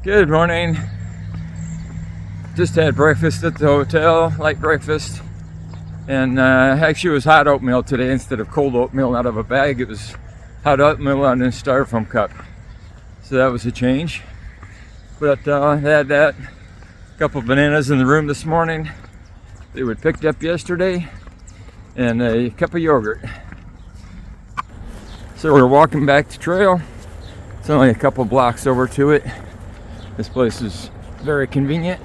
Good morning. Just had breakfast at the hotel, light breakfast. And actually it was hot oatmeal today instead of cold oatmeal out of a bag. It was hot oatmeal in a styrofoam cup. So that was a change. But I had that. A couple bananas in the room this morning. They were picked up yesterday. And a cup of yogurt. So we're walking back the trail. It's only a couple blocks over to it. This place is very convenient.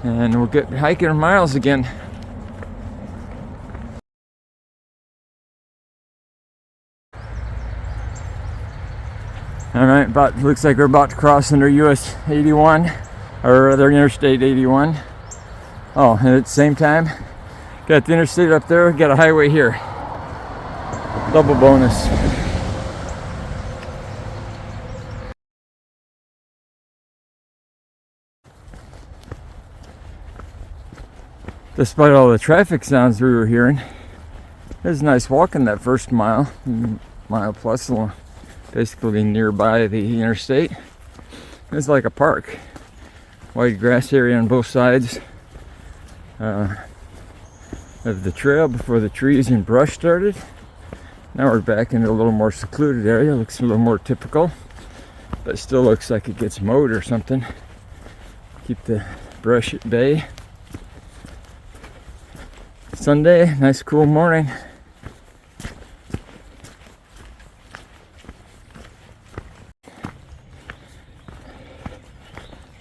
And we'll get hiking our miles again. All right, looks like we're about to cross under US 81, or rather Interstate 81. Oh, and at the same time, got the interstate up there, got a highway here. Double bonus. Despite all the traffic sounds we were hearing, it was nice walking that first mile plus, basically nearby the interstate. It's like a park. Wide grass area on both sides of the trail before the trees and brush started. Now we're back into a little more secluded area. Looks a little more typical, but still looks like it gets mowed or something. Keep the brush at bay. Sunday, nice cool morning.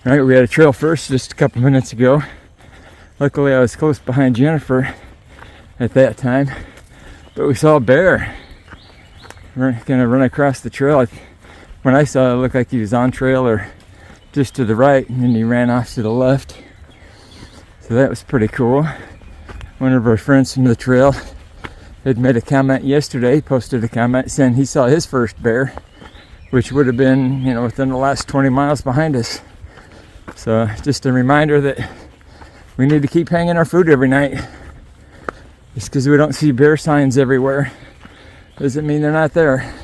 All right, we had a trail first just a couple minutes ago. Luckily I was close behind Jennifer at that time, but we saw a bear gonna run across the trail. When I saw it, it looked like he was on trail or just to the right, and then he ran off to the left. So that was pretty cool. One of our friends from the trail had made a comment yesterday, posted a comment saying he saw his first bear, which would have been, within the last 20 miles behind us. So just a reminder that we need to keep hanging our food every night. Just because we don't see bear signs everywhere doesn't mean they're not there.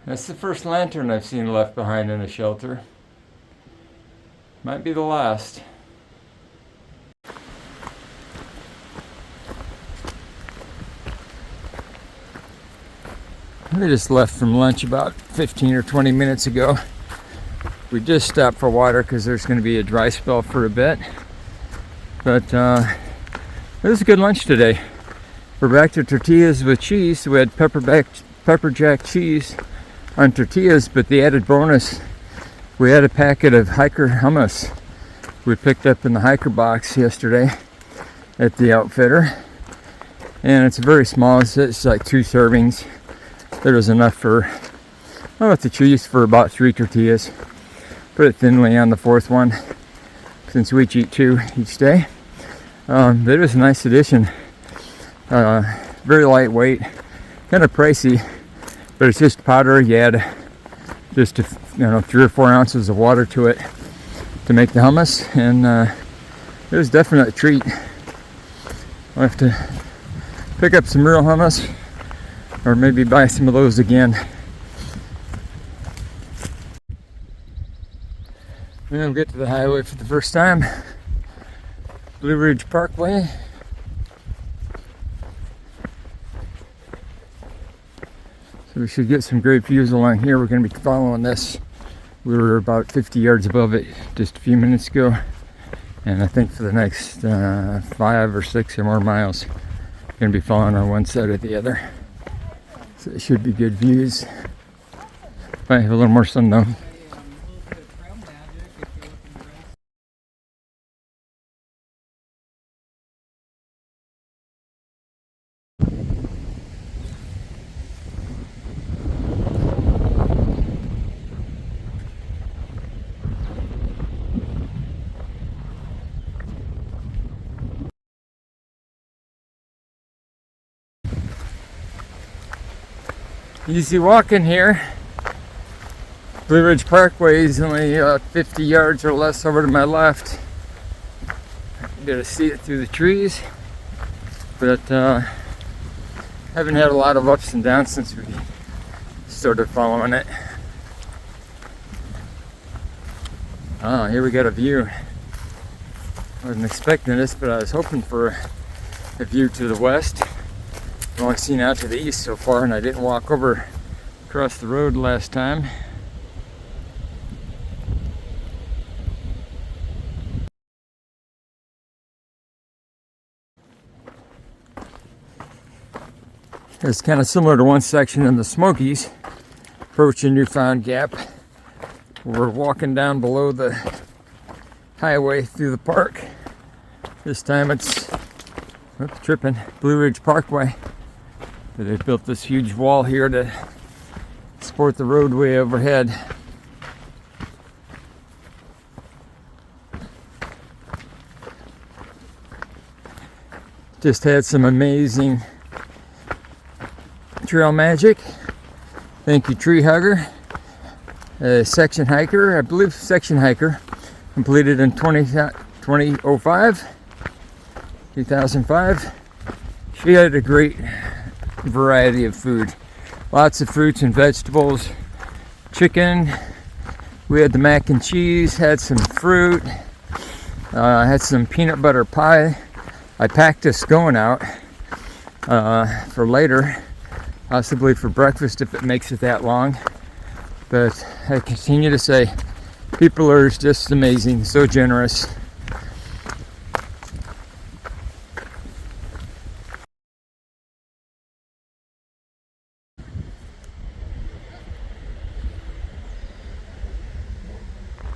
That's the first lantern I've seen left behind in a shelter. Might be the last. We just left from lunch about 15 or 20 minutes ago. We just stopped for water because there's going to be a dry spell for a bit. But it was a good lunch today. We're back to tortillas with cheese. We had pepper jack cheese on tortillas, but the added bonus, we had a packet of hiker hummus we picked up in the hiker box yesterday at the outfitter. And it's very small, it's like 2 servings. There was enough for, with the cheese for about 3 tortillas. Put it thinly on the 4th one, since we each eat 2 each day. But it was a nice addition. Very lightweight, kind of pricey, but it's just powder. You add just 3 or 4 ounces of water to it to make the hummus, and it was definitely a treat. I'll have to pick up some real hummus, or maybe buy some of those again. Then we'll get to the highway for the first time. Blue Ridge Parkway. So we should get some great views along here. We're going to be following this. We were about 50 yards above it just a few minutes ago. And I think for the next 5 or 6 or more miles, we're going to be following on one side or the other. So it should be good views. Might have a little more sun though. Easy walking here. Blue Ridge Parkway is only 50 yards or less over to my left. I can get to see it through the trees, but Haven't had a lot of ups and downs since we started following it. Oh, here we got a view. I wasn't expecting this, but I was hoping for a view to the west. I've only seen out to the east so far, and I didn't walk over across the road last time. It's kind of similar to one section in the Smokies, approaching Newfound Gap. We're walking down below the highway through the park. This time it's tripping Blue Ridge Parkway. But they built this huge wall here to support the roadway overhead. Just had some amazing trail magic. Thank you, Tree Hugger. Section hiker, I believe section hiker, completed in 2005. She had a great variety of food. Lots of fruits and vegetables, chicken. We had the mac and cheese, had some fruit, had some peanut butter pie. I packed us going out for later, possibly for breakfast if it makes it that long. But I continue to say, people are just amazing, so generous.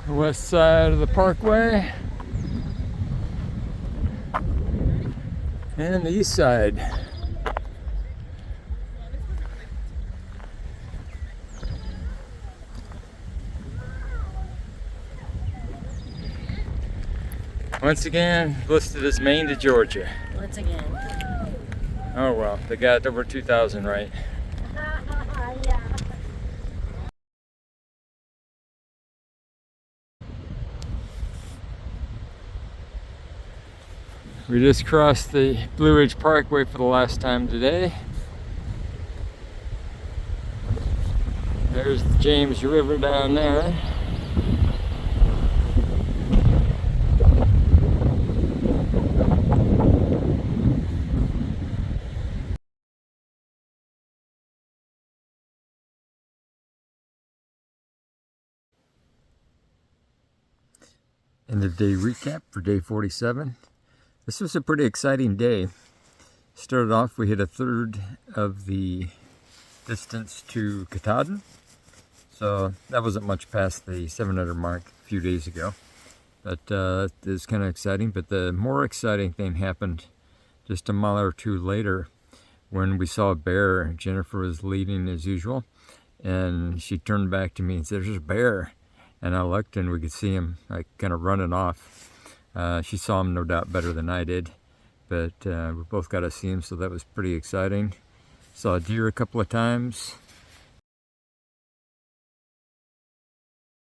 The west side of the parkway. And the east side. Once again, listed as Maine to Georgia. Once again. Oh well, they got over 2,000 right. Yeah. We just crossed the Blue Ridge Parkway for the last time today. There's the James River down there. End of day recap for day 47. This was a pretty exciting day. Started off, we hit a third of the distance to Katahdin. So that wasn't much past the 700 mark a few days ago. But it was kind of exciting. But the more exciting thing happened just a mile or two later when we saw a bear. Jennifer was leading as usual. And she turned back to me and said, "There's a bear." And I looked and we could see him like kind of running off. She saw him no doubt better than I did, but we both got to see him, so that was pretty exciting. Saw a deer a couple of times.